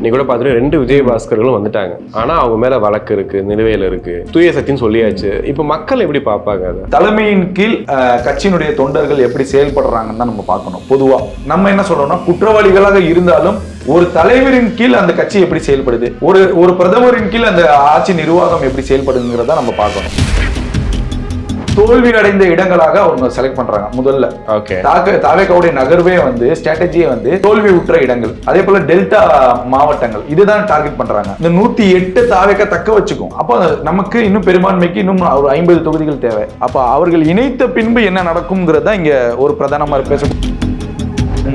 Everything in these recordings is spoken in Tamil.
நீ கூட பார்த்துட்டு 2 விஜயபாஸ்கர்களும் வந்துட்டாங்க. ஆனா அவங்க மேல வழக்கு இருக்கு, நிலுவையில் இருக்கு, தூய சக்தின்னு சொல்லியாச்சு. இப்ப மக்கள் எப்படி பார்ப்பாங்க? அதை தலைமையின் கீழ் கட்சியினுடைய தொண்டர்கள் எப்படி செயல்படுறாங்கன்னு தான் நம்ம பார்க்கணும். பொதுவா நம்ம என்ன சொல்றோம்னா, குற்றவாளிகளாக இருந்தாலும் ஒரு தலைவரின் கீழ் அந்த கட்சி எப்படி செயல்படுது, ஒரு பிரதமரின் கீழ் அந்த ஆட்சி நிர்வாகம் எப்படி செயல்படுங்கிறத நம்ம பார்க்கணும். தோல்வி அடைந்த இடங்களாக அவங்க செலக்ட் பண்றாங்க. முதல்ல தாவேக்காவுடைய நகர்வே ஸ்ட்ராட்டஜியே தோல்வி உற்ற இடங்கள், அதே போல டெல்டா மாவட்டங்கள், இதுதான் டார்கெட் பண்றாங்க. இந்த 108 தாவேக்கா தக்க வச்சுக்கும். அப்போ நமக்கு இன்னும் பெரும்பான்மைக்கு இன்னும் ஒரு 50 தொகுதிகள் தேவை. அப்ப அவர்கள் இணைத்த பின்பு என்ன நடக்கும்ங்கிறத இங்க ஒரு பிரதானமா பேச.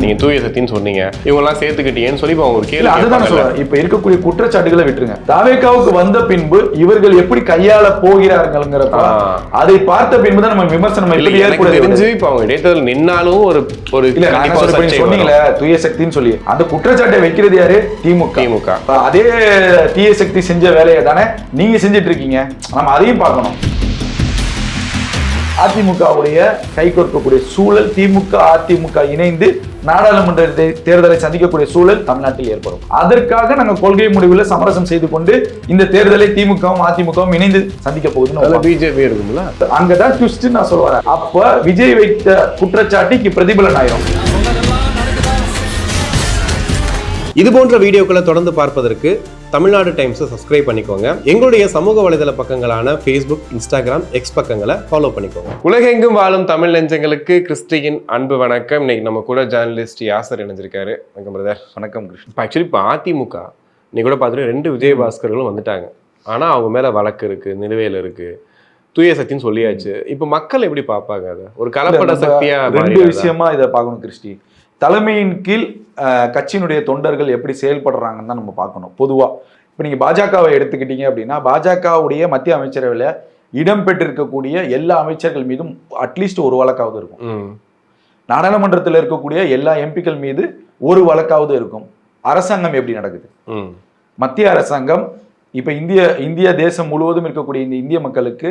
நீங்க தூய சக்தின்னு சொன்னீங்க, இவங்க எல்லாம் சேர்த்துக்கிட்டீங்கன்னு சொல்லி அவங்க ஒரு கேள்வி. அதுதான் சொல்றேன். இப்ப இருக்கக்கூடிய குற்றச்சாட்டுகளை விட்டுருங்க. தாவேக்காவுக்கு வந்த பின்பு இவர்கள் எப்படி கையாள போகிறார்கள்ங்கிறப்ப அதை பார்த்த பின்புதான் நம்ம விமர்சனம் தெரிஞ்சு இப்ப அவங்க இடைத்தேர்தல் நின்னாலும் ஒரு சொன்னீங்களே தூய சக்தின்னு சொல்லி அந்த குற்றச்சாட்டை வைக்கிறது யாரு? திமுக. அதே தீய சக்தி செஞ்ச வேலையை தானே நீங்க செஞ்சிட்டு இருக்கீங்க. நம்ம அதையும் பார்க்கணும். அதிமுகவுடைய கைகோர்க்கக்கூடிய சூழல், திமுக அதிமுக இணைந்து நாடாளுமன்ற தேர்தலை சந்திக்கக்கூடிய சூழல் தமிழ்நாட்டில் ஏற்படும். அதற்காக நாங்கள் கொள்கை முடிவில் சமரசம் செய்து கொண்டு இந்த தேர்தலை திமுகவும் அதிமுகவும் இணைந்து சந்திக்க போகுதுன்னு பிஜேபி இருக்கும்ல, அங்கதான் ட்விஸ்ட் நான் சொல்லுவேன். அப்ப விஜய் வைத்த குற்றச்சாட்டுக்கு பிரதிபலன் ஆயிரும். இது போன்ற வீடியோக்களை தொடர்ந்து பார்ப்பதற்கு தமிழ்நாடு டைம்ஸை சப்ஸ்கிரைப் பண்ணிக்கோங்க. எங்களுடைய சமூக வலைதள பக்கங்களான ஃபேஸ்புக், இன்ஸ்டாகிராம், எக்ஸ் பக்கங்களை ஃபாலோ பண்ணிக்கோங்க. உலகெங்கும் வாழும் தமிழ் நெஞ்சங்களுக்கு கிறிஸ்டியின் அன்பு வணக்கம். இன்னைக்கு நம்ம கூட ஜேர்னலிஸ்ட் யாசர் இணைஞ்சிருக்காரு. வணக்கம் பிரதர். வணக்கம் கிருஷ்ணன். ஆக்சுவலி இப்போ அதிமுக நீ கூட பார்த்துட்டு 2 விஜயபாஸ்கர்களும் வந்துட்டாங்க. ஆனா அவங்க மேல வழக்கு இருக்கு, நிலுவையில் இருக்கு, தூய சக்தின்னு சொல்லியாச்சு. இப்ப மக்கள் எப்படி பார்ப்பாங்க? அதை ஒரு கலப்பட சக்தியா 2 விஷயமா இதை பார்க்கணும் கிறிஸ்டி. தலைமையின் கீழ் கட்சியினுடைய தொண்டர்கள் எப்படி செயல்படுறாங்கன்னு தான் நம்ம பார்க்கணும். பொதுவாக இப்போ நீங்கள் பாஜகவை எடுத்துக்கிட்டீங்க அப்படின்னா, பாஜகவுடைய மத்திய அமைச்சரவையில் இடம்பெற்றிருக்கக்கூடிய எல்லா அமைச்சர்கள் மீதும் அட்லீஸ்ட் ஒரு வழக்காவது இருக்கும். நாடாளுமன்றத்தில் இருக்கக்கூடிய எல்லா எம்பிக்கள் மீது ஒரு வழக்காவது இருக்கும். அரசாங்கம் எப்படி நடக்குது? மத்திய அரசாங்கம் இப்போ இந்திய தேசம் முழுவதும் இருக்கக்கூடிய இந்த இந்திய மக்களுக்கு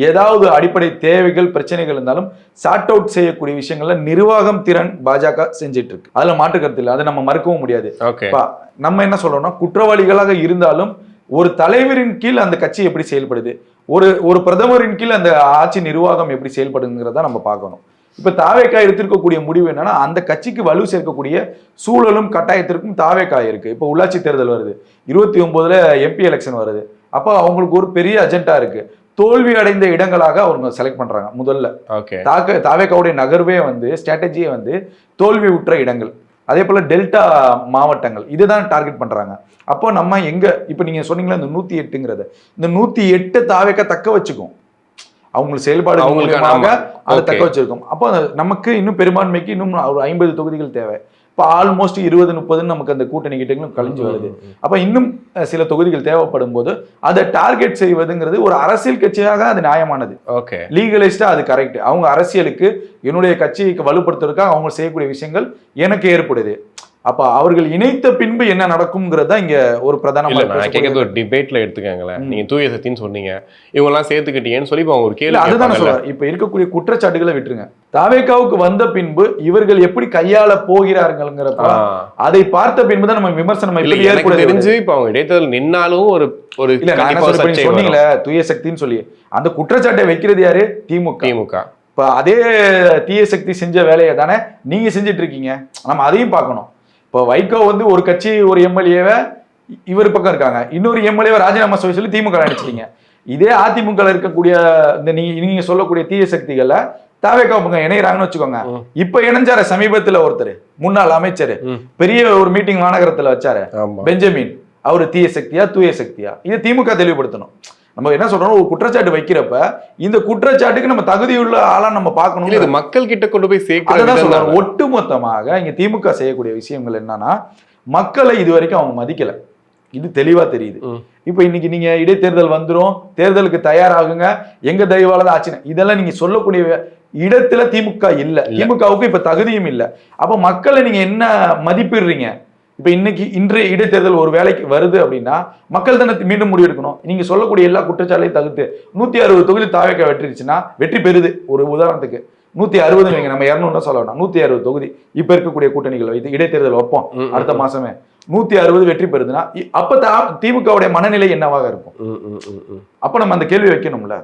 ஏதாவது அடிப்படை தேவைகள், பிரச்சனைகள் இருந்தாலும் சார்ட் அவுட் செய்யக்கூடிய விஷயங்கள்ல நிர்வாகம் திறன் பாஜக செஞ்சிட்டு இருக்கு. அதுல மாற்று கருத்து இல்லை, அதை நம்ம மறுக்கவும் முடியாது. நம்ம என்ன சொல்றோம்னா, குற்றவாளிகளாக இருந்தாலும் ஒரு தலைவரின் கீழ் அந்த கட்சி எப்படி செயல்படுது, ஒரு பிரதமரின் கீழ் அந்த ஆட்சி நிர்வாகம் எப்படி செயல்படுங்கிறத நம்ம பார்க்கணும். இப்ப தாவேக்கா எடுத்திருக்கக்கூடிய முடிவு என்னன்னா, அந்த கட்சிக்கு வலு சேர்க்கக்கூடிய சூழலும் கட்டாயத்திற்கும் தாவேக்கா இருக்கு. இப்ப உள்ளாட்சி தேர்தல் வருது, 29ல எம்பி எலெக்ஷன் வருது. அப்ப அவங்களுக்கு ஒரு பெரிய அஜெண்டா இருக்கு. தோல்வி அடைந்த இடங்களாக அவங்க செலக்ட் பண்றாங்க. முதல்ல தாவேக்காவுடைய நகர்வே ஸ்ட்ராட்டஜியே தோல்வி உற்ற இடங்கள், அதே போல டெல்டா மாவட்டங்கள், இதுதான் டார்கெட் பண்றாங்க. அப்போ நம்ம எங்க இப்ப நீங்க சொன்னீங்களா இந்த 108ங்கிறத, இந்த 108 தாவேக்கா தக்க வச்சுக்கும். அவங்களுக்கு செயல்பாடு அதை தக்க வச்சிருக்கும். அப்போ நமக்கு இன்னும் பெரும்பான்மைக்கு இன்னும் ஒரு 50 தொகுதிகள் தேவை. இப்போ ஆல்மோஸ்ட் 20-30 நமக்கு அந்த கூட்டணி கிட்டங்களும் கழிஞ்சு வருது. அப்ப இன்னும் சில தொகுதிகள் தேவைப்படும் போது அதை டார்கெட் செய்வதுங்கிறது ஒரு அரசியல் கட்சியாக அது நியாயமானது. லீகலைஸ்டா அது கரெக்ட். அவங்க அரசியலுக்கு என்னுடைய கட்சியை வலுப்படுத்துறதுக்காக அவங்க செய்யக்கூடிய விஷயங்கள் எனக்கு ஏற்படுது. அப்ப அவர்கள் இணைத்த பின்பு என்ன நடக்கும்ங்கிறதா இங்க ஒரு பிரதானமான ஒரு டிபேட்ல எடுத்துக்காங்களேன். நீங்க தூய சக்தின்னு சொன்னீங்க, இவங்க எல்லாம் சேர்த்துக்கிட்டீங்கன்னு சொல்லி அவங்க ஒரு கேள்வி. அதுதான் சொல்றேன். இப்ப இருக்கக்கூடிய குற்றச்சாட்டுகளை விட்டுருங்க. தாவேக்காவுக்கு வந்த பின்பு இவர்கள் எப்படி கையாள போகிறார்கள்ங்கிறப்ப அதை பார்த்த பின்புதான் நம்ம விமர்சனம் தெரிஞ்சு இப்ப அவங்க இடைத்தேர்தல் நின்னாலும் ஒரு சொன்னீங்களே தூய சக்தின்னு சொல்லி அந்த குற்றச்சாட்டை வைக்கிறது யாரு? திமுக. இப்ப அதே தீய சக்தி செஞ்ச வேலையை தானே நீங்க செஞ்சிட்டு இருக்கீங்க. நம்ம அதையும் பார்க்கணும். இப்போ வைகோ ஒரு கட்சி ஒரு எம்எல்ஏவை இவர் பக்கம் இருக்காங்க, இன்னொரு எம்எல்ஏவை ராஜினாமா சொல்லி திமுக அடிச்சிட்டீங்க. இதே அதிமுக இருக்கக்கூடிய இந்த நீங்க சொல்லக்கூடிய தீய சக்திகளை தாவேக்கா பக்கம் இணைகிறாங்கன்னு வச்சுக்கோங்க. இப்ப இணைஞ்சாரு சமீபத்துல ஒருத்தர், முன்னாள் அமைச்சர், பெரிய ஒரு மீட்டிங் மாநகரத்துல வச்சாரு பெஞ்சமின். அவரு தீய சக்தியா தூய சக்தியா? இது திமுக தெளிவுபடுத்தணும். நம்ம என்ன சொல்றோம், ஒரு குற்றச்சாட்டு வைக்கிறப்ப இந்த குற்றச்சாட்டுக்கு நம்ம தகுதியுள்ள ஆளா நம்ம பார்க்கணும். இது மக்கள் கிட்ட கொண்டு போய் சேர்க்க. ஒட்டு மொத்தமாக இங்க திமுக செய்யக்கூடிய விஷயங்கள் என்னன்னா, மக்களை இது வரைக்கும் அவங்க மதிக்கல. இது தெளிவா தெரியுது. இப்ப இன்னைக்கு நீங்க இடைத்தேர்தல் வந்துரும், தேர்தலுக்கு தயாராகுங்க, எங்க தயவாலதான் ஆச்சுன்னு இதெல்லாம் நீங்க சொல்லக்கூடிய இடத்துல திமுக இல்ல. திமுகவுக்கு இப்ப தகுதியும் இல்லை. அப்ப மக்களை நீங்க என்ன மதிப்பிடுறீங்க? இப்ப இன்றைய இடைத்தேர்தல் ஒரு வேலைக்கு வருது அப்படின்னா மக்கள் தானே மீண்டும் முடிவெடுக்கணும். நீங்க சொல்லக்கூடிய எல்லா குற்றச்சாட்டையும் தவிர்த்து 160 தொகுதி தாவேக்கா வெற்றிருச்சுன்னா வெற்றி பெறுது. ஒரு உதாரணத்துக்கு 160 நம்ம 200 சொல்ல வேண்டாம், 160 தொகுதி இப்ப இருக்கக்கூடிய கூட்டணிகள் வைத்து இடைத்தேர்தல் வைப்போம் அடுத்த மாசமே. 160 வெற்றி பெறுதுன்னா அப்ப திமுகவுடைய மனநிலை என்னவாக இருக்கும்? அப்ப நம்ம அந்த கேள்வி வைக்கணும்ல.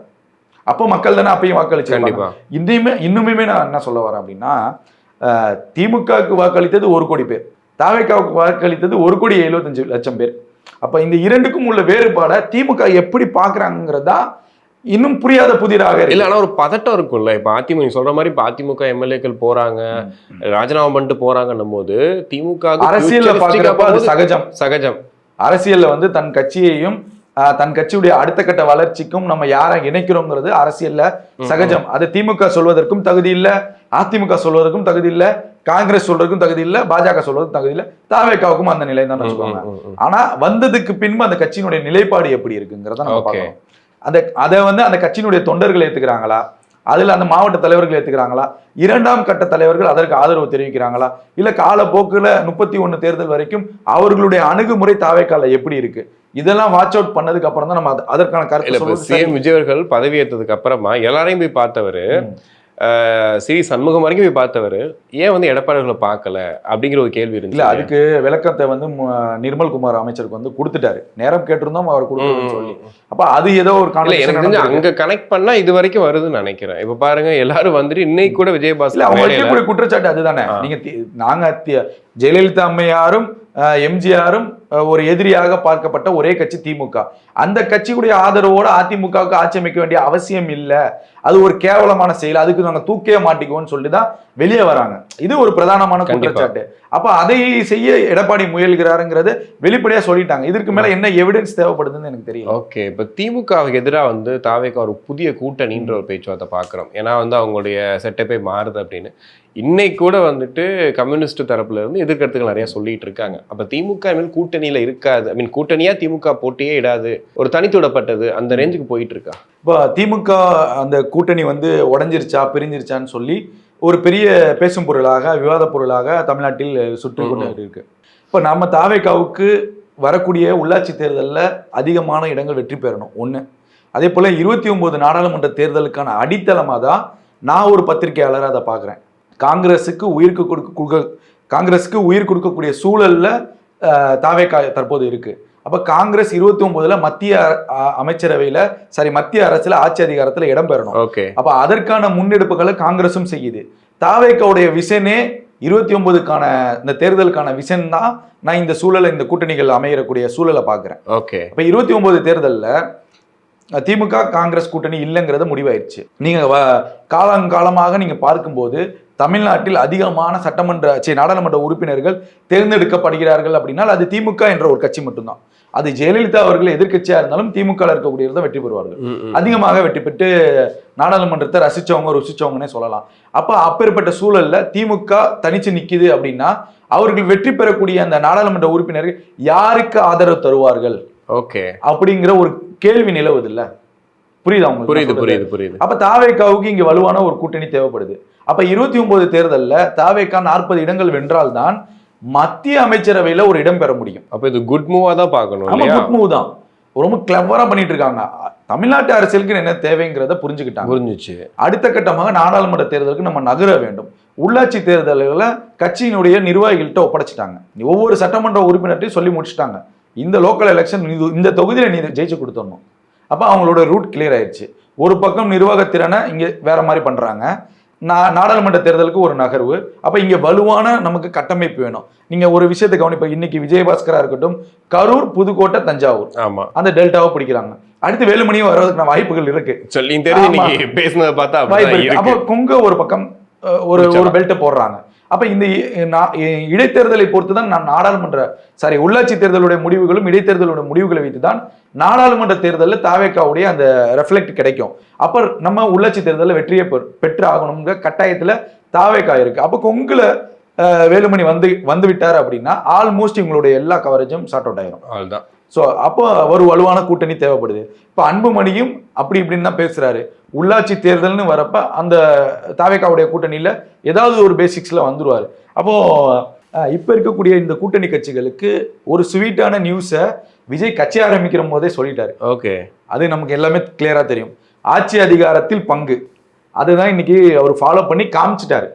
அப்போ மக்கள் தானே அப்பயும் வாக்களிச்சு. இன்னுமே நான் என்ன சொல்ல வரேன் அப்படின்னா, திமுகவுக்கு வாக்களித்தது 1 கோடி பேர், தாவேக்காவுக்கு வாக்களித்தது 1,75,00,000 பேர். அப்ப இந்த இரண்டுக்கும் உள்ள வேறுபாடை திமுக எப்படி பாக்குறாங்கிறதா இன்னும் புரியாத புதிராக இல்ல. ஆனா ஒரு பதட்டம் இருக்கும்ல. இப்ப அதிமுக சொல்ற மாதிரி இப்ப அதிமுக எம்எல்ஏக்கள் போறாங்க, ராஜினாமா பண்ணிட்டு போறாங்கன்னும் போது திமுக அரசியல்ல பாக்குறப்ப அது சகஜம். அரசியல்ல வந்து தன் கட்சியையும் தன் கட்சியுடைய அடுத்த கட்ட வளர்ச்சிக்கும் நம்ம யாரை இணைக்கிறோங்கிறது அரசியல்ல சகஜம். அது திமுக சொல்வதற்கும் தகுதி இல்ல, அதிமுக சொல்வதற்கும் தகுதி இல்ல, காங்கிரஸ் சொல்றதுக்கும் தகுதி இல்ல, பாஜக சொல்றதுக்கும் தகுதி இல்ல, தாவேக்காவுக்கும் அந்த நிலை தான் வச்சுக்கோங்க. ஆனா வந்ததுக்கு பின்பு அந்த கட்சியினுடைய நிலைப்பாடு எப்படி இருக்குங்கிறத நம்ம பார்க்கணும். அதை வந்து அந்த கட்சியினுடைய தொண்டர்கள் ஏத்துக்கிறாங்களா, அதுல அந்த மாவட்ட தலைவர்கள் ஏத்துக்கிறாங்களா, 2ஆம் கட்ட தலைவர்கள் அதற்கு ஆதரவு தெரிவிக்கிறாங்களா, இல்ல காலப்போக்குல 31 தேர்தல் வரைக்கும் அவர்களுடைய அணுகுமுறை தாவேக்கால எப்படி இருக்கு, இதெல்லாம் வாட்ச் அவுட் பண்ணதுக்கு அப்புறம் தான் நம்ம அதற்கான கருத்து. சிஎம் விஜய் அவர்கள் பதவி ஏற்றதுக்கு அப்புறமா எல்லாரையும் போய் பார்த்தவரு, சிறி சண்முகம் வரைக்கும் போய் பார்த்தவர், ஏன் வந்து எடப்பாடிகளை பார்க்கல அப்படிங்கிற ஒரு கேள்வி இருக்கு. இல்ல, அதுக்கு விளக்கத்தை வந்து நிர்மல்குமார் அமைச்சருக்கு வந்து கொடுத்துட்டாரு. நேரம் கேட்டிருந்தோம், அவர் கொடுக்கணும்னு சொல்லி. அப்ப அது ஏதோ ஒரு எனக்கு அங்க கனெக்ட் பண்ணா இது வரைக்கும் வருதுன்னு நினைக்கிறேன். இப்ப பாருங்க, எல்லாரும் வந்துட்டு இன்னைக்கு கூட விஜயபாஸ்கர் அவங்க வைக்கக்கூடிய குற்றச்சாட்டு அதுதானே. நீங்க நாங்க ஜெயலலிதா அம்மையாரும் எம்ஜிஆரும் ஒரு எதிரியாக பார்க்கப்பட்ட ஒரே கட்சி திமுக. அந்த கட்சியுடைய ஆதரவோடு அதிமுகவுக்கு ஆட்சி அமைக்க வேண்டிய அவசியம் இல்லை, அது ஒரு கேவலமான செயல், அதுக்கு நாங்க தூக்கவே மாட்டிக்குவோம்னு சொல்லிட்டுதான் வெளியே வராங்க. இது ஒரு பிரதானமான குற்றச்சாட்டு. அப்ப அதை செய்ய எடப்பாடி முயல்கிறாருங்கிறது வெளிப்படையா சொல்லிட்டாங்க. இதற்கு மேல என்ன எவிடன்ஸ் தேவைப்படுதுன்னு எனக்கு தெரியல. ஓகே, இப்ப திமுகவுக்கு எதிராக வந்து தாவேக்கா ஒரு புதிய கூட்டணின்ற ஒரு பேச்சுவார்த்தை பாக்குறோம். ஏன்னா வந்து அவங்களுடைய செட்டப்பே மாறுது அப்படின்னு இன்னைக்கு கூட வந்துட்டு கம்யூனிஸ்ட் தரப்புல இருந்து எதிர்கருத்துக்கள் நிறைய சொல்லிட்டு இருக்காங்க. அப்ப திமுக மேல் கூட்டணியில இருக்காது, ஐ மீன் கூட்டணியா திமுக போட்டியே இடாது, ஒரு தனித்துடப்பட்டது அந்த ரேஞ்சுக்கு போயிட்டு இருக்கா? இப்போ திமுக அந்த கூட்டணி வந்து உடஞ்சிருச்சா பிரிஞ்சிருச்சான்னு சொல்லி ஒரு பெரிய பேசும் பொருளாக விவாத பொருளாக தமிழ்நாட்டில் சுற்றி கொண்டு இருக்கு. இப்போ நம்ம தாவேக்காவுக்கு வரக்கூடிய உள்ளாட்சி தேர்தலில் அதிகமான இடங்கள் வெற்றி பெறணும் ஒன்று. அதே போல் 29 நாடாளுமன்ற தேர்தலுக்கான அடித்தளமாக தான் நான் ஒரு பத்திரிகையாளர் அதை பார்க்குறேன். காங்கிரஸுக்கு உயிர் கொடுக்கக்கூடிய சூழல்ல தாவேக்கா தற்போது இருக்கு. அப்ப காங்கிரஸ் 29ல மத்திய அரசுல ஆட்சி அதிகாரத்துல இடம் பெறணும். அப்ப அதற்கான முன்னெடுப்புகளை காங்கிரசும் செய்யுது. தாவேக்காவுடைய விஷனே 29க்கான இந்த தேர்தலுக்கான விஷன் தான் நான் இந்த சூழலை, இந்த கூட்டணிகள் அமையக்கூடிய சூழலை பாக்குறேன். அப்ப 29 தேர்தல்ல திமுக காங்கிரஸ் கூட்டணி இல்லைங்கிறத முடிவாயிடுச்சு. நீங்க காலங்காலமாக நீங்க பார்க்கும்போது தமிழ்நாட்டில் அதிகமான நாடாளுமன்ற உறுப்பினர்கள் தேர்ந்தெடுக்கப்படுகிறார்கள் அப்படின்னா அது திமுக என்ற ஒரு கட்சி மட்டும்தான். அது ஜெயலலிதா அவர்கள் எதிர்கட்சியா இருந்தாலும் திமுக இருக்கக்கூடியதான் வெற்றி பெறுவார்கள். அதிகமாக வெற்றி பெற்று நாடாளுமன்றத்தை ருசிச்சவங்கன்னே சொல்லலாம். அப்பேற்பட்ட சூழல்ல திமுக தனிச்சு நிக்குது அப்படின்னா அவர்கள் வெற்றி பெறக்கூடிய அந்த நாடாளுமன்ற உறுப்பினர்கள் யாருக்கு ஆதரவு தருவார்கள் அப்படிங்கிற ஒரு கேள்வி நிலவுது இல்ல? புரியுதா உங்களுக்கு? புரியுது. அப்ப தாவேக்காவுக்கு இங்க வலுவான ஒரு கூட்டணி தேவைப்படுது. அப்ப 29 தேர்தல்ல தாவேக்கா 40 இடங்கள் வென்றால்தான் மத்திய அமைச்சரவையில ஒரு இடம் பெற முடியும். அப்ப இது குட் மூவா தான் பார்க்கணும். குட் மூவ் தான், ரொம்ப கிளவரா பண்ணிட்டு இருக்காங்க. தமிழ்நாட்டு அரசியலுக்கு என்ன தேவைங்கிறத புரிஞ்சுச்சு. அடுத்த கட்டமாக நாடாளுமன்ற தேர்தலுக்கு நம்ம நகர வேண்டும். உள்ளாட்சி தேர்தல்களை கட்சியினுடைய நிர்வாகிகள்கிட்ட ஒப்படைச்சிட்டாங்க. ஒவ்வொரு சட்டமன்ற உறுப்பினர்கிட்டையும் சொல்லி முடிச்சுட்டாங்க, இந்த லோக்கல் எலெக்ஷன் இந்த தொகுதியில நீ ஜெயிச்சு கொடுத்துடணும். அப்ப அவங்களோட ரூட் கிளியர் ஆயிடுச்சு. ஒரு பக்கம் நிர்வாகத்திறனை இங்க வேற மாதிரி பண்றாங்க, நாடாளுமன்ற தேர்தலுக்கு ஒரு நகர்வு. அப்ப இங்க வலுவான நமக்கு கட்டமைப்பு வேணும். நீங்க ஒரு விஷயத்தை கவனிப்ப, இன்னைக்கு விஜயபாஸ்கரா இருக்கட்டும், கரூர், புதுக்கோட்டை, தஞ்சாவூர் அந்த டெல்டாவை பிடிக்கிறாங்க. அடுத்து வேலுமணியும் வர்றதுக்கான வாய்ப்புகள் இருக்கு. அப்ப கொங்கு ஒரு பக்கம் ஒரு பெல்ட் போடுறாங்க. அப்ப இந்த இடைத்தேர்தலை பொறுத்துதான் உள்ளாட்சி தேர்தலுடைய முடிவுகளும் இடைத்தேர்தலுடைய முடிவுகளை வைத்துதான் நாடாளுமன்ற தேர்தலில் தாவேக்காவுடைய அந்த ரெஃப்ளெக்ட் கிடைக்கும். அப்ப நம்ம உள்ளாட்சி தேர்தலில் வெற்றியை பெற்று ஆகணுங்கிற கட்டாயத்துல தாவேக்கா இருக்கு. அப்ப கொங்குல வேலுமணி வந்து விட்டாரு அப்படின்னா ஆல்மோஸ்ட் இவங்களுடைய எல்லா கவரேஜும் ஷார்ட் அவுட் ஆயிரும். ஸோ அப்போ ஒரு வலுவான கூட்டணி தேவைப்படுது. இப்போ அன்புமணியும் அப்படி இப்படின்னு தான் பேசுறாரு. உள்ளாட்சி தேர்தல்னு வரப்ப அந்த தாவேக்காவுடைய கூட்டணியில ஏதாவது ஒரு பேசிக்ஸ்ல வந்துருவாரு. அப்போ இப்ப இருக்கக்கூடிய இந்த கூட்டணி கட்சிகளுக்கு ஒரு ஸ்வீட்டான நியூஸை விஜய் கட்சி ஆரம்பிக்கிற போதே சொல்லிட்டாரு. அது நமக்கு எல்லாமே கிளியரா தெரியும். ஆட்சி அதிகாரத்தில் பங்கு, அதுதான் இன்னைக்கு அவர் ஃபாலோ பண்ணி காமிச்சிட்டாரு.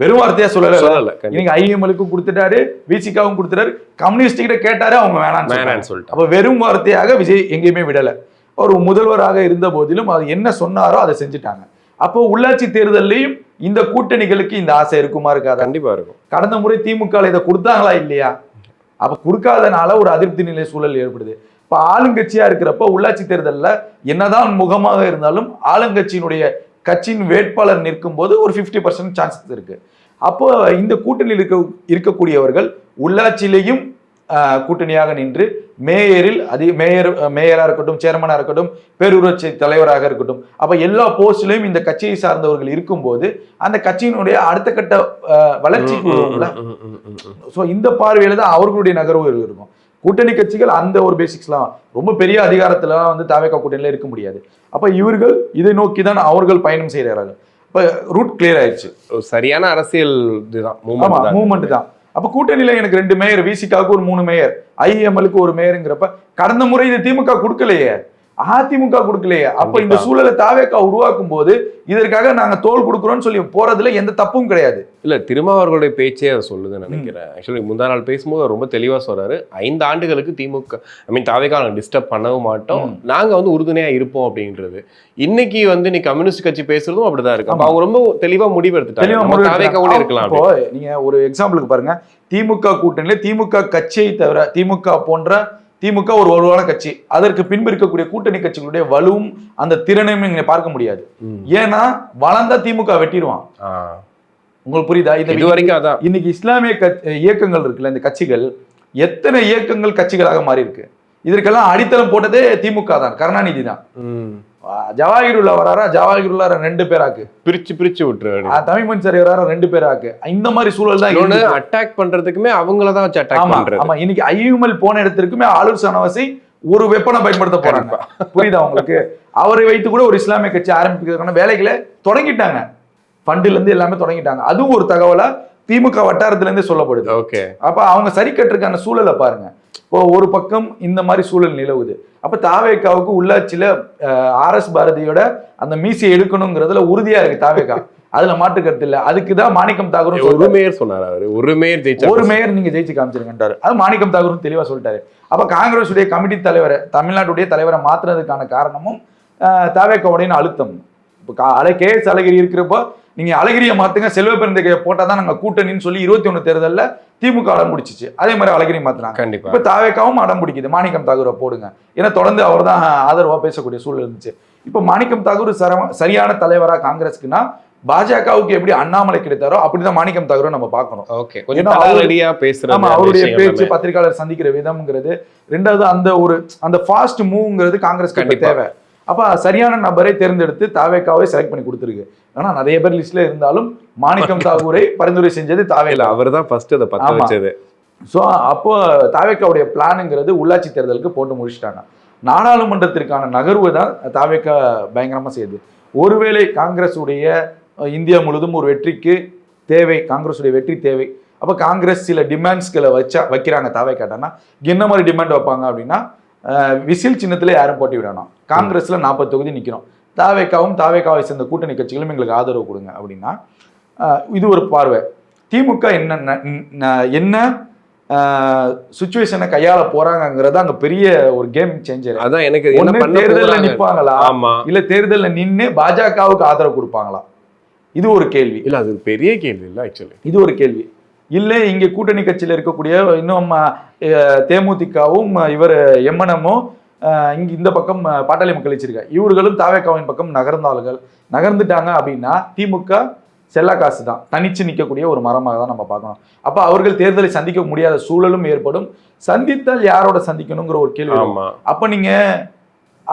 வெறும் வார்த்தையா சொல்லல. கண்டிப்பா. இன்னைக்கு ஐஎம்எலுக்கும் கொடுத்துட்டாரு, விசிகாவும் கொடுத்துட்டாரு, கம்யூனிஸ்ட் கிட்ட கேட்டாரு, அவங்க வேணாம்னு சொல்லிட்டு. அப்ப வெறும் வார்த்தையாக விஜய் எங்கேயுமே விடல. ஒரு முதல்வராக இருந்த போதிலும் அது என்ன சொன்னாரோ அதை செஞ்சுட்டாங்க. அப்போ உள்ளாட்சி தேர்தலையும் இந்த கூட்டணிகளுக்கு இந்த ஆசை இருக்குமா இருக்காது? கண்டிப்பா இருக்கும். கடந்த முறை திமுக இதை கொடுத்தாங்களா இல்லையா? அப்ப கொடுக்காதனால ஒரு அதிருப்தி நிலை சூழல் ஏற்படுது. இப்ப ஆளுங்கட்சியா இருக்கிறப்ப உள்ளாட்சி தேர்தலில் என்னதான் முகமாக இருந்தாலும் ஆளுங்கட்சியினுடைய கட்சியின் வேட்பாளர் நிற்கும் போது ஒரு 50% சான்சஸ் இருக்கு. அப்போ இந்த கூட்டணியில் இருக்கக்கூடியவர்கள் உள்ளாட்சியிலையும் கூட்டணியாக நின்று மேயரில் மேயரா இருக்கட்டும், சேர்மனா இருக்கட்டும், பேரூராட்சி தலைவராக இருக்கட்டும், அப்ப எல்லா போஸ்ட்லயும் இந்த கட்சியை சார்ந்தவர்கள் இருக்கும்போது அந்த கட்சியினுடைய அடுத்த கட்ட வளர்ச்சிக்கு உதவும்ல. சோ இந்த பார்வையில தான் அவர்களுடைய நகர்வுகள் இருக்கும். கூட்டணி கட்சிகள் அந்த ஒரு பேசிக்ஸ்லாம் ரொம்ப பெரிய அதிகாரத்துலாம் வந்து தாவேகா கூட்டணியில இருக்க முடியாது. அப்ப இவர்கள் இதை நோக்கி தான் அவர்கள் பயணம் செய்கிறார்கள். இப்ப ரூட் கிளியர் ஆயிடுச்சு. சரியான அரசியல் இதுதான், மூவ்மெண்ட் தான். அப்ப கூட்டணியில எனக்கு 2 மேயர், விசிகாவுக்கு ஒரு 3 மேயர், ஐஎம்எலுக்கு ஒரு மேயருங்கிறப்ப கடந்த முறை இது திமுக கொடுக்கலையே, அதிமுக கொடுக்கலையே. அப்ப இந்த சூழலை தாவேகா உருவாக்கும் போது இதற்காக நாங்க தோல் கொடுக்குறோம்னு சொல்லி போறதுல எந்த தப்பும் கிடையாது. இல்ல திருமாவர்களுடைய பேச்சே அதை சொல்லுதுன்னு நினைக்கிறேன். ஆக்சுவலி முந்தா நாள் பேசும்போது ரொம்ப தெளிவா சொல்றாரு, 5 ஆண்டுகளுக்கு திமுக தாவேகா நாங்க டிஸ்டர்ப் பண்ணவும் மாட்டோம், நாங்க வந்து உறுதுணையா இருப்போம் அப்படின்றது. இன்னைக்கு வந்து நீ கம்யூனிஸ்ட் கட்சி பேசுறதும் அப்படிதான் இருக்கு. அவங்க ரொம்ப தெளிவா முடிவு எடுத்துட்டாங்க, தாவேகா கூட இருக்கலாம். இப்போ நீங்க ஒரு எக்ஸாம்பிளுக்கு பாருங்க, திமுக கூட்டணியில திமுக கட்சியை தவிர திமுக ஒரு வலுவான கட்சி, அதற்கு பின்பு இருக்கக்கூடிய கூட்டணி கட்சிகளுடைய வலுவும் அந்த திறனையும் நீங்க பார்க்க முடியாது. ஏன்னா வளர்ந்தா திமுக வெட்டிடுவான். உங்களுக்கு புரியுதா? இது வரைக்கும் அதான். இன்னைக்கு இஸ்லாமிய இயக்கங்கள் இருக்குல்ல, இந்த கட்சிகள் எத்தனை இயக்கங்கள் கட்சிகளாக மாறி இருக்கு. இதற்கெல்லாம் அடித்தளம் போட்டதே திமுக தான், கருணாநிதி தான். ஜவாஹிருல்லா வராரா, ஜவாஹிருல்லா 2 பேராக்கு பிரிச்சு விட்டுரு, தமிழ்மண் சார் வராரா 2 பேராக்கு. இந்த மாதிரி சூழல் தான். அட்டாக் பண்றதுக்குமே அவங்களதான் வச்சு அட்டாக் பண்றது. ஆமா, இன்னைக்கு ஐஎம்எல் போன இடத்திற்குமே ஆளுர் சனவாசி ஒரு வெப்பனை பயன்படுத்த போறாங்க. புரியுதா உங்களுக்கு? அவரை வைத்து கூட ஒரு இஸ்லாமிய கட்சி ஆரம்பிக்கிறதுக்கான வேலைகளை தொடங்கிட்டாங்க, ஃபண்டுல இருந்து எல்லாமே தொடங்கிட்டாங்க. அதுவும் ஒரு தகவலா திமுக வட்டாரத்துல இருந்தே சொல்லப்படுது. ஓகே, அப்ப அவங்க சரி கட்டுறதுக்கான சூழலை பாருங்க. இப்போ ஒரு பக்கம் இந்த மாதிரி சூழல் நிலவுது. அப்ப தாவேகாவுக்கு உள்ளாட்சியில RS பாரதியோட அந்த மீசை எடுக்கணுங்கிறதுல உறுதியா இருக்கு தாவேகா, அதுல மாற்று கருத்து இல்ல. அதுக்குதான் மாணிக்கம் தாகூரும் ஒரு மேயர் சொன்னாரு, அவரு ஒரு மேயர் நீங்க ஜெயிச்சு காமிச்சிருக்கின்றாரு. அது மாணிக்கம் தாகூரும் தெளிவா சொல்லிட்டாரு. அப்ப காங்கிரஸ் உடைய கமிட்டி தலைவரை, தமிழ்நாட்டுடைய தலைவரை மாத்துறதுக்கான காரணமும் தாவேகாவுடைய அழுத்தம். இப்போ KS அழகிரி இருக்கிறப்போ நீங்க அழகிரியை மாத்துங்க, செல்வ பெருந்தகையை போட்டாதான் நாங்க கூட்டணின்னு சொல்லி 21 தேர்தலில் திமுக அடம் பிடிச்சிச்சு. அதே மாதிரி அழகிரி மாத்துறாங்க. கண்டிப்பா இப்ப தாவேகாவும் அடம் பிடிக்குது, மாணிக்கம் தாகூரை போடுங்க. ஏன்னா தொடர்ந்து அவர் தான் ஆதரவா பேசக்கூடிய சூழல் இருந்துச்சு. இப்ப மாணிக்கம் தாகூர் சரியான தலைவரா காங்கிரஸ்க்குன்னா பாஜகவுக்கு எப்படி அண்ணாமலை கிடைத்தாரோ அப்படிதான் மாணிக்கம் தாகூரும் நம்ம பார்க்கணும். அவருடைய பேச்சு, பத்திரிகையாளர் சந்திக்கிற விதம்ங்கிறது, ரெண்டாவது அந்த ஃபாஸ்ட் மூவ்ங்கிறது காங்கிரஸ்க்கு தேவை. அப்ப சரியான நபரை தேர்ந்தெடுத்து தாவேகாவை செலக்ட் பண்ணி கொடுத்துருக்கு. ஆனா நிறைய பேர் லிஸ்ட்ல இருந்தாலும் மாணிக்கம் தாகூரை பரிந்துரை செஞ்சது தாவேகா. அவர் தான் ஃபர்ஸ்ட் அதை பத்த வச்சது. ஸோ அப்போ தாவேகாவுடைய பிளானுங்கிறது உள்ளாட்சி தேர்தலுக்கு போட்டு முடிச்சிட்டாங்க. நாடாளுமன்றத்திற்கான நகர்வு தான் தாவேகா பயங்கரமா செய்யுது. ஒருவேளை காங்கிரஸ் உடைய இந்தியா முழுவதும் ஒரு வெற்றிக்கு தேவை, காங்கிரஸுடைய வெற்றி தேவை. அப்ப காங்கிரஸ் சில டிமாண்ட்ஸ்களை வைக்கிறாங்க தாவேகாட்டனா. என்ன மாதிரி டிமாண்ட் வைப்பாங்க அப்படின்னா, விசில் சின்னத்துல யாரும் போட்டி விடணும், காங்கிரஸ்ல 40 தொகுதி நிக்கணும், தாவேகாவை சேர்ந்த கூட்டணி கட்சிகளும் எங்களுக்கு ஆதரவு கொடுங்க அப்படின்னா, இது ஒரு பார்வை. திமுக என்ன சுச்சுவேஷனை கையாள போறாங்கிறத அங்க பெரிய ஒரு கேம் சேஞ்சர். அதான் எனக்கு தேர்தலில் நிற்பாங்களா, இல்ல தேர்தலில் நின்று பாஜகவுக்கு ஆதரவு கொடுப்பாங்களா, இது ஒரு கேள்வி. இல்ல அது பெரிய கேள்வி இல்ல, ஆக்சுவலி இது ஒரு கேள்வி. இல்ல இங்க கூட்டணி கட்சியில இருக்கக்கூடிய இன்னும் தேமுதிகவும் இவர் எம்என்எம்மும் இங்க இந்த பக்கம் பாட்டாளி மக்கள் வச்சிருக்காங்க, இவர்களும் தாவேகாவின் பக்கம் நகர்ந்துட்டாங்க அப்படின்னா திமுக செல்லா காசு தான், தனிச்சு நிற்கக்கூடிய ஒரு மரமாக தான் நம்ம பார்க்கணும். அப்ப அவர்கள் தேர்தலை சந்திக்க முடியாத சூழலும் ஏற்படும். சந்தித்தால் யாரோட சந்திக்கணுங்கிற ஒரு கேள்வி. அப்ப நீங்க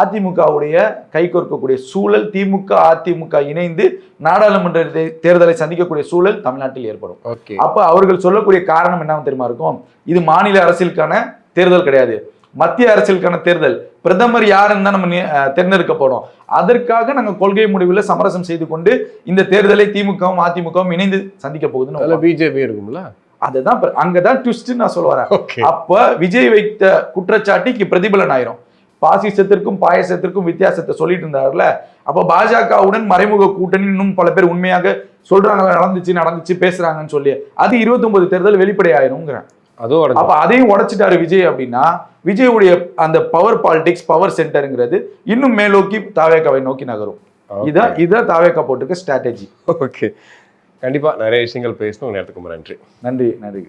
அதிமுகவுடைய கை கோர்க்கக்கூடிய சூழல், திமுக அதிமுக இணைந்து நாடாளுமன்ற தேர்தலை சந்திக்கக்கூடிய சூழல் தமிழ்நாட்டில் ஏற்படும். அப்ப அவர்கள் சொல்லக்கூடிய காரணம் என்ன தெரியுமா இருக்கும், இது மாநில அரசியலுக்கான தேர்தல் கிடையாது, மத்திய அரசியலுக்கான தேர்தல், பிரதமர் யாருன்னு தான் நம்ம தேர்ந்தெடுக்கப்படும், அதற்காக நாங்கள் கொள்கை முடிவில் சமரசம் செய்து கொண்டு இந்த தேர்தலை திமுகவும் அதிமுகவும் இணைந்து சந்திக்க போகுதுன்னு பிஜேபி இருக்கும்ல. அதுதான் அங்கதான் ட்விஸ்ட் நான் சொல்ல வரேன். அப்ப விஜய் வைத்த குற்றச்சாட்டுக்கு பிரதிபலன் ஆயிரும். பாசிசத்திற்கும் பாயசத்திற்கும் வித்தியாசத்தை சொல்லிட்டு இருந்தாருல. அப்ப பாஜகவுடன் மறைமுக கூட்டணி இன்னும் பல பேர் உண்மையாக சொல்றாங்க, நடந்துச்சு பேசுறாங்கன்னு சொல்லி, அது 29 தேர்தல் வெளிப்படையாயிருங்கிறேன். அதுவும் அப்ப அதையும் உடைச்சிட்டாரு விஜய் அப்படின்னா, விஜயுடைய அந்த பவர் பாலிடிக்ஸ், பவர் சென்டருங்கிறது இன்னும் மேலோக்கி தாவேகாவை நோக்கி நகரும். இதான் தாவேகா போட்டிருக்க ஸ்ட்ராட்டஜி. ஓகே, கண்டிப்பா நிறைய விஷயங்கள் பேசணும். நேரத்துக்கு நன்றி. நன்றி.